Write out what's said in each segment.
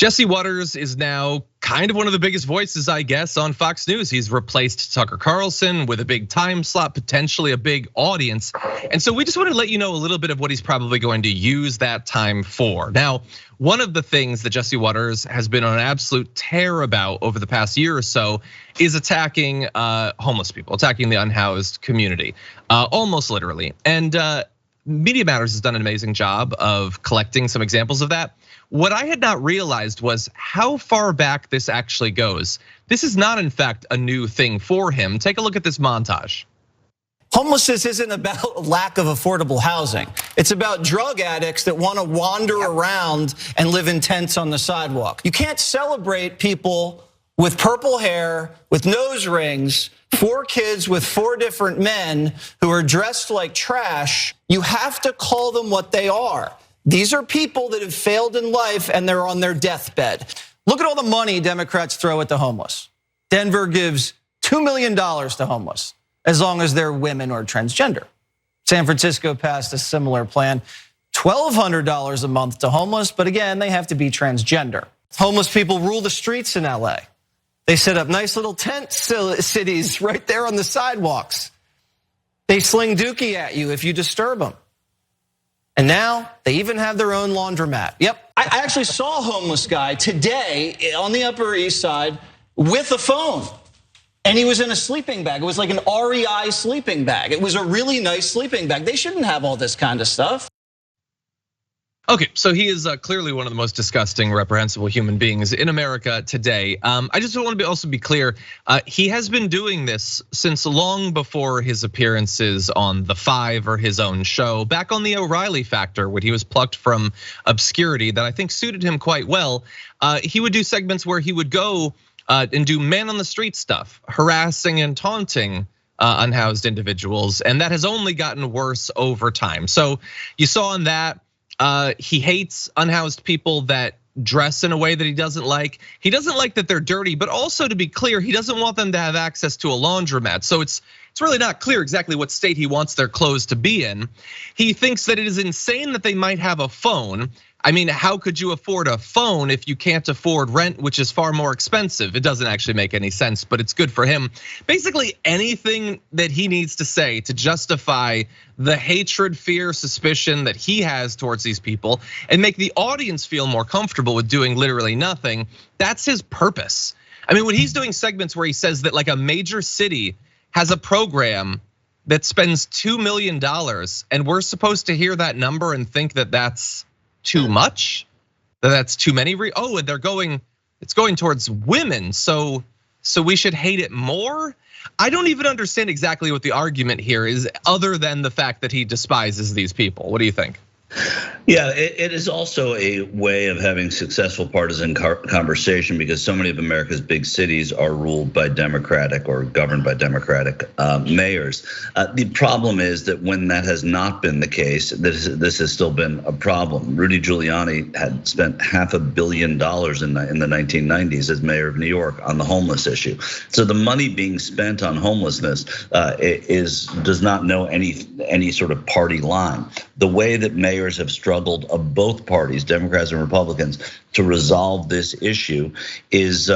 Jesse Waters is now kind of one of the biggest voices, I guess, on Fox News. He's replaced Tucker Carlson with a big time slot, potentially a big audience. And so we just want to let you know a little bit of what he's probably going to use that time for. Now, one of the things that Jesse Waters has been on an absolute tear about over the past year or so is attacking homeless people, attacking the unhoused community, almost literally. And Media Matters has done an amazing job of collecting some examples of that. What I had not realized was how far back this actually goes. This is not, in fact, a new thing for him. Take a look at this montage. Homelessness isn't about lack of affordable housing. It's about drug addicts that want to wander around and live in tents on the sidewalk. You can't celebrate people with purple hair, with nose rings, 4 kids with 4 different men who are dressed like trash. You have to call them what they are. These are people that have failed in life and they're on their deathbed. Look at all the money Democrats throw at the homeless. Denver gives $2 million to homeless, as long as they're women or transgender. San Francisco passed a similar plan, $1,200 a month to homeless, but again, they have to be transgender. Homeless people rule the streets in LA. They set up nice little tent cities right there on the sidewalks. They sling dookie at you if you disturb them. And now they even have their own laundromat. Yep, I actually saw a homeless guy today on the Upper East Side with a phone. And he was in a sleeping bag. It was like an REI sleeping bag. It was a really nice sleeping bag. They shouldn't have all this kind of stuff. Okay, so he is clearly one of the most disgusting, reprehensible human beings in America today. I just want to also be clear, he has been doing this since long before his appearances on The Five or his own show. Back on the O'Reilly Factor, when he was plucked from obscurity that I think suited him quite well, he would do segments where he would go and do man on the street stuff, harassing and taunting unhoused individuals, and that has only gotten worse over time. So you saw on that, he hates unhoused people that dress in a way that he doesn't like. He doesn't like that they're dirty, but also, to be clear, he doesn't want them to have access to a laundromat. So it's really not clear exactly what state he wants their clothes to be in. He thinks that it is insane that they might have a phone. I mean, how could you afford a phone if you can't afford rent, which is far more expensive? It doesn't actually make any sense, but it's good for him. Basically, anything that he needs to say to justify the hatred, fear, suspicion that he has towards these people and make the audience feel more comfortable with doing literally nothing, that's his purpose. I mean, when he's doing segments where he says that like a major city has a program that spends $2 million and we're supposed to hear that number and think that that's too much, that's too many. Oh, and it's going towards women, so we should hate it more. I don't even understand exactly what the argument here is, other than the fact that he despises these people. What do you think? Yeah, it is also a way of having successful partisan conversation, because so many of America's big cities are ruled by Democratic or governed by Democratic mayors. The problem is that when that has not been the case, this has still been a problem. Rudy Giuliani had spent $500 million in the 1990s as mayor of New York on the homeless issue. So the money being spent on homelessness does not know any sort of party line. The way that mayors have struggled of both parties, Democrats and Republicans, to resolve this issue is,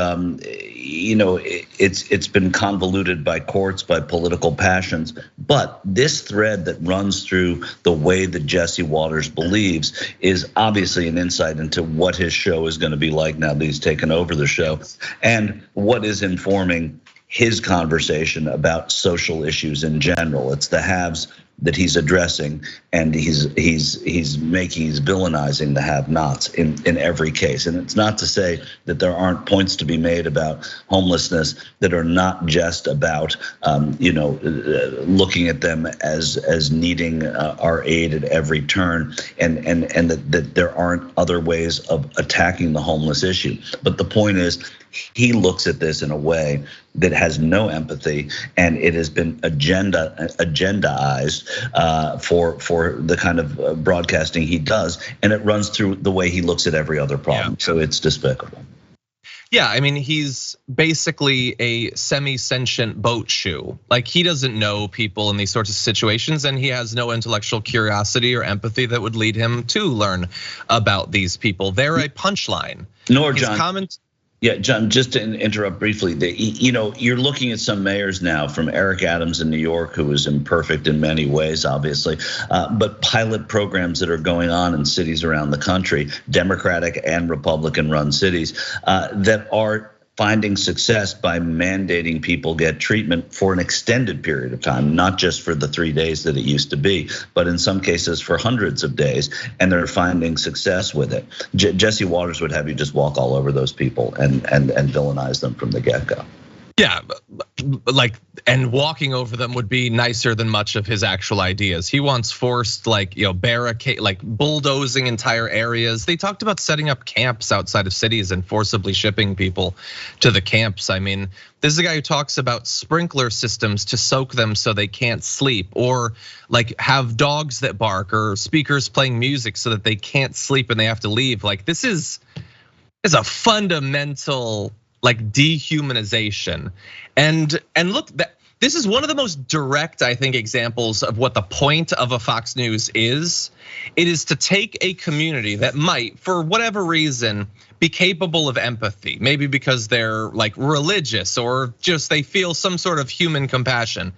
it's been convoluted by courts, by political passions. But this thread that runs through the way that Jesse Waters believes is obviously an insight into what his show is going to be like now that he's taken over the show, and what is informing his conversation about social issues in general. It's the haves that he's addressing, and he's villainizing the have-nots in every case. And it's not to say that there aren't points to be made about homelessness that are not just about looking at them as needing our aid at every turn, and that there aren't other ways of attacking the homeless issue. But the point is, he looks at this in a way that has no empathy, and it has been agendaized for the kind of broadcasting he does, and it runs through the way he looks at every other problem. Yeah. So it's despicable. Yeah, I mean, he's basically a semi-sentient boat shoe. Like, he doesn't know people in these sorts of situations, and he has no intellectual curiosity or empathy that would lead him to learn about these people. They're a punchline. Nor John. Yeah, John, just to interrupt briefly, you're looking at some mayors now, from Eric Adams in New York, who was imperfect in many ways, obviously, but pilot programs that are going on in cities around the country, Democratic and Republican-run cities, that are finding success by mandating people get treatment for an extended period of time, not just for the 3 days that it used to be, but in some cases for hundreds of days, and they're finding success with it. Jesse Waters would have you just walk all over those people and villainize them from the get-go. Yeah, and walking over them would be nicer than much of his actual ideas. He wants forced barricade, bulldozing entire areas. They talked about setting up camps outside of cities and forcibly shipping people to the camps. I mean, this is a guy who talks about sprinkler systems to soak them so they can't sleep, or have dogs that bark, or speakers playing music so that they can't sleep and they have to leave. This is a fundamental dehumanization. And look, this is one of the most direct, I think, examples of what the point of a Fox News is. It is to take a community that might, for whatever reason, be capable of empathy, maybe because they're religious, or just they feel some sort of human compassion,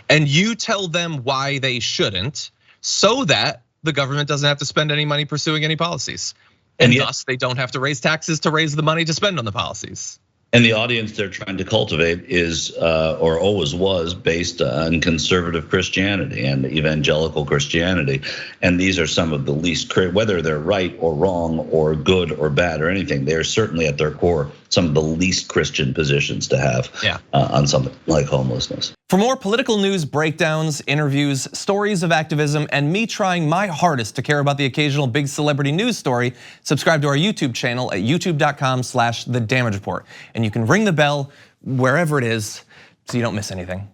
and you tell them why they shouldn't, so that the government doesn't have to spend any money pursuing any policies. And thus they don't have to raise taxes to raise the money to spend on the policies. And the audience they're trying to cultivate is, or always was, based on conservative Christianity and evangelical Christianity. And these are some of the least, whether they're right or wrong or good or bad or anything, they're certainly at their core some of the least Christian positions to have on something like homelessness. For more political news breakdowns, interviews, stories of activism, and me trying my hardest to care about the occasional big celebrity news story, subscribe to our YouTube channel at youtube.com/The Damage Report. And you can ring the bell wherever it is so you don't miss anything.